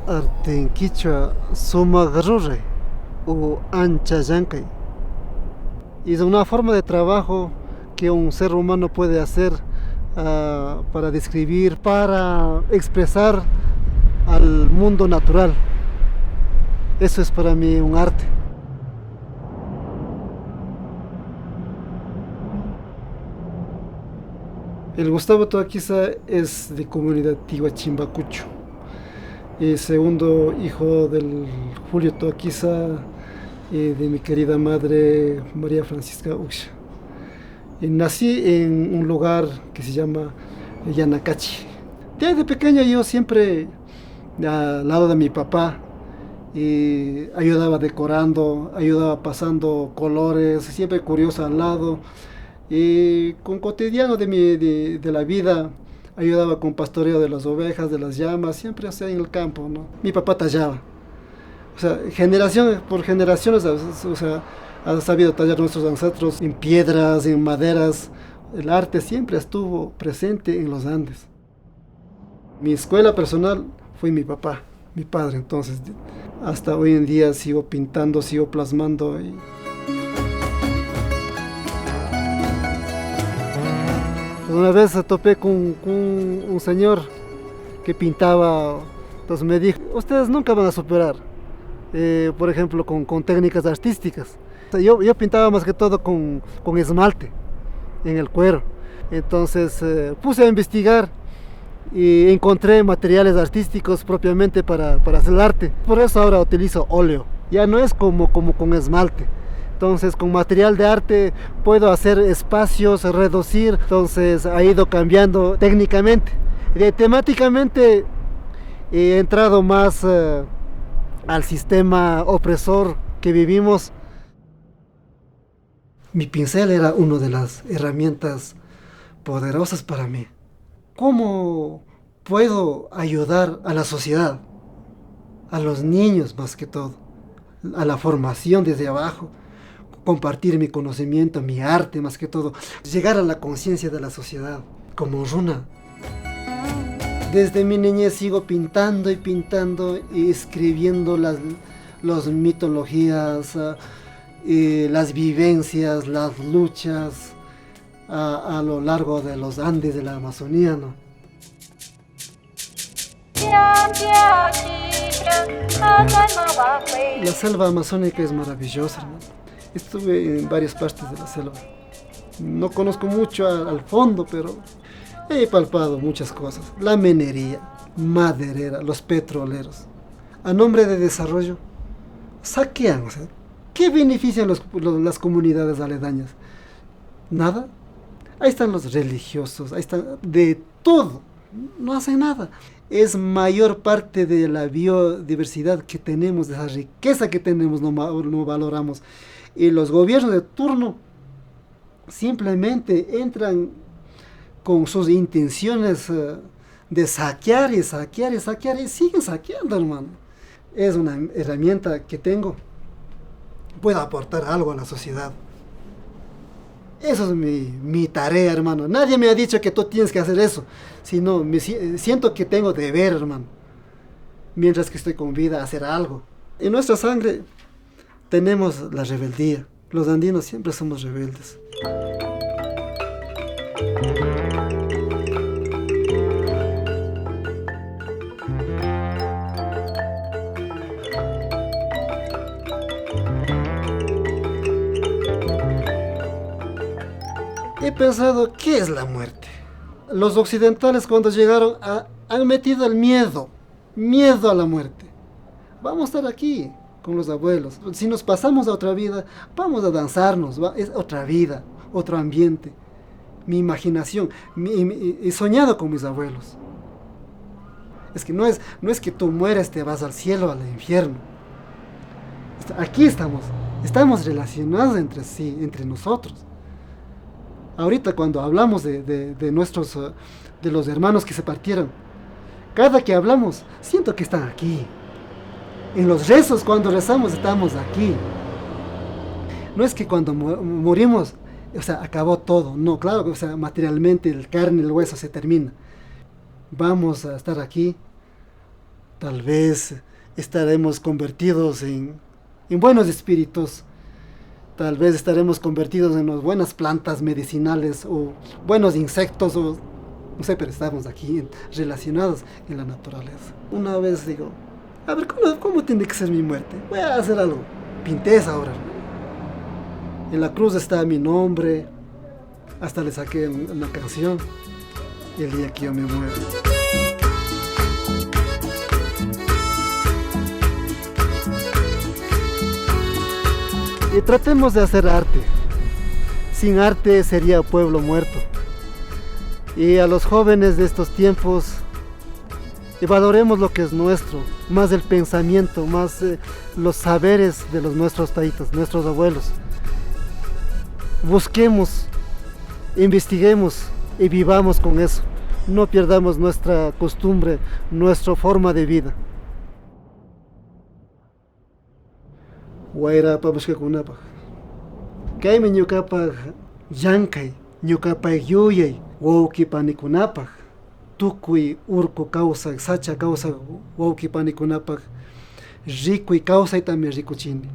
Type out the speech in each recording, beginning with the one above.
Arte en quichua sumagrure o ancha yankay. Y es una forma de trabajo que un ser humano puede hacer para describir, para expresar al mundo natural. Eso es para mí un arte. El Gustavo Toaquiza es de comunidad Tigua Chimbacucho, y segundo hijo del Julio Toaquiza y de mi querida madre María Francisca Uxa. Y nací en un lugar que se llama Yanacachi. Desde pequeño yo siempre al lado de mi papá y ayudaba decorando, ayudaba pasando colores, siempre curioso al lado. Y con cotidiano de la vida ayudaba con pastoreo de las ovejas, de las llamas, siempre hacía en el campo, ¿no? Mi papá tallaba. O sea, generación por generaciones, o sea, ha sabido tallar nuestros ancestros en piedras, en maderas. El arte siempre estuvo presente en los Andes. Mi escuela personal fue mi papá, mi padre, entonces hasta hoy en día sigo pintando, sigo plasmando. Una vez topé con un señor que pintaba, entonces me dijo, ustedes nunca van a superar, por ejemplo, con técnicas artísticas. Yo pintaba más que todo con esmalte en el cuero. Entonces puse a investigar y encontré materiales artísticos propiamente para hacer el arte. Por eso ahora utilizo óleo, ya no es como con esmalte. Entonces con material de arte puedo hacer espacios, reducir, entonces ha ido cambiando técnicamente. Temáticamente he entrado más al sistema opresor que vivimos. Mi pincel era una de las herramientas poderosas para mí. ¿Cómo puedo ayudar a la sociedad? A los niños más que todo, a la formación desde abajo, compartir mi conocimiento, mi arte más que todo, llegar a la conciencia de la sociedad como runa. Desde mi niñez sigo pintando y escribiendo las mitologías, las vivencias, las luchas a lo largo de los Andes de la Amazonía, ¿no? La selva amazónica es maravillosa, ¿no? Estuve en varias partes de la selva. No conozco mucho al fondo, pero he palpado muchas cosas. La minería, maderera, los petroleros. A nombre de desarrollo, saquean. O sea, ¿qué benefician las comunidades aledañas? Nada. Ahí están los religiosos, ahí están de todo. No hacen nada. Es mayor parte de la biodiversidad que tenemos, de esa riqueza que tenemos, no valoramos. Y los gobiernos de turno simplemente entran con sus intenciones de saquear y siguen saqueando, hermano. Es una herramienta que tengo. Puedo aportar algo a la sociedad. Eso es mi tarea, hermano. Nadie me ha dicho que tú tienes que hacer eso, sino siento que tengo deber, hermano. Mientras que estoy con vida, hacer algo. En nuestra sangre tenemos la rebeldía. Los andinos siempre somos rebeldes. He pensado, ¿qué es la muerte? Los occidentales cuando llegaron han metido el miedo a la muerte. Vamos a estar aquí con los abuelos. Si nos pasamos a otra vida, vamos a danzarnos, es otra vida, otro ambiente. Mi imaginación, he soñado con mis abuelos. Es que no es que tú mueres, te vas al cielo, al infierno. Aquí estamos relacionados entre sí, entre nosotros. Ahorita cuando hablamos de los hermanos que se partieron, cada que hablamos, siento que están aquí. En los rezos, cuando rezamos, estamos aquí. No es que cuando morimos, o sea, acabó todo. No, claro, o sea, materialmente el carne, el hueso se termina. Vamos a estar aquí tal vez estaremos convertidos en buenos espíritus, tal vez estaremos convertidos en las buenas plantas medicinales o buenos insectos o no sé, pero estamos aquí relacionados en la naturaleza. Una vez digo, a ver, ¿cómo tiene que ser mi muerte? Voy a hacer algo. Pinté esa obra. En la cruz está mi nombre, hasta le saqué una canción, y el día que yo me muero. Y tratemos de hacer arte. Sin arte sería pueblo muerto. Y a los jóvenes de estos tiempos, valoremos lo que es nuestro, más el pensamiento, más los saberes de los nuestros taitas, nuestros abuelos. Busquemos, investiguemos y vivamos con eso. No perdamos nuestra costumbre, nuestra forma de vida. Guaira pabushkakunapaj. Kaymi ñukapaj llankay, ñukapaj yuyay, wawki panikunapaj. Tukuy urku kawsay, sacha kawsay wawki panikunapaj rikuy kawsaytami rikuchini.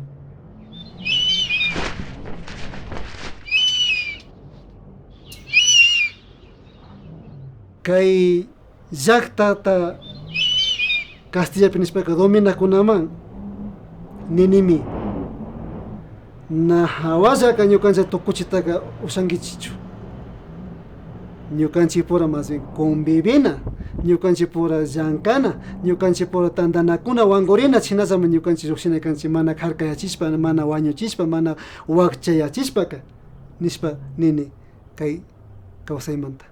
Kay llaqtata Castillapi nishpaka dominakunaman ninimi na hawallaka ñukanchik tukuchitaka ushankichichu. Ñukanchik pura más bien convivina, ñukanchik pura llankana, ñukanchik pura tandanakuna wangurina chinallaman ñukanchik llukshinaykanchik mana karkayachishpa, mana wañuchishpa, mana wakchayachishpaka nishpa nini kay kawsaymanta.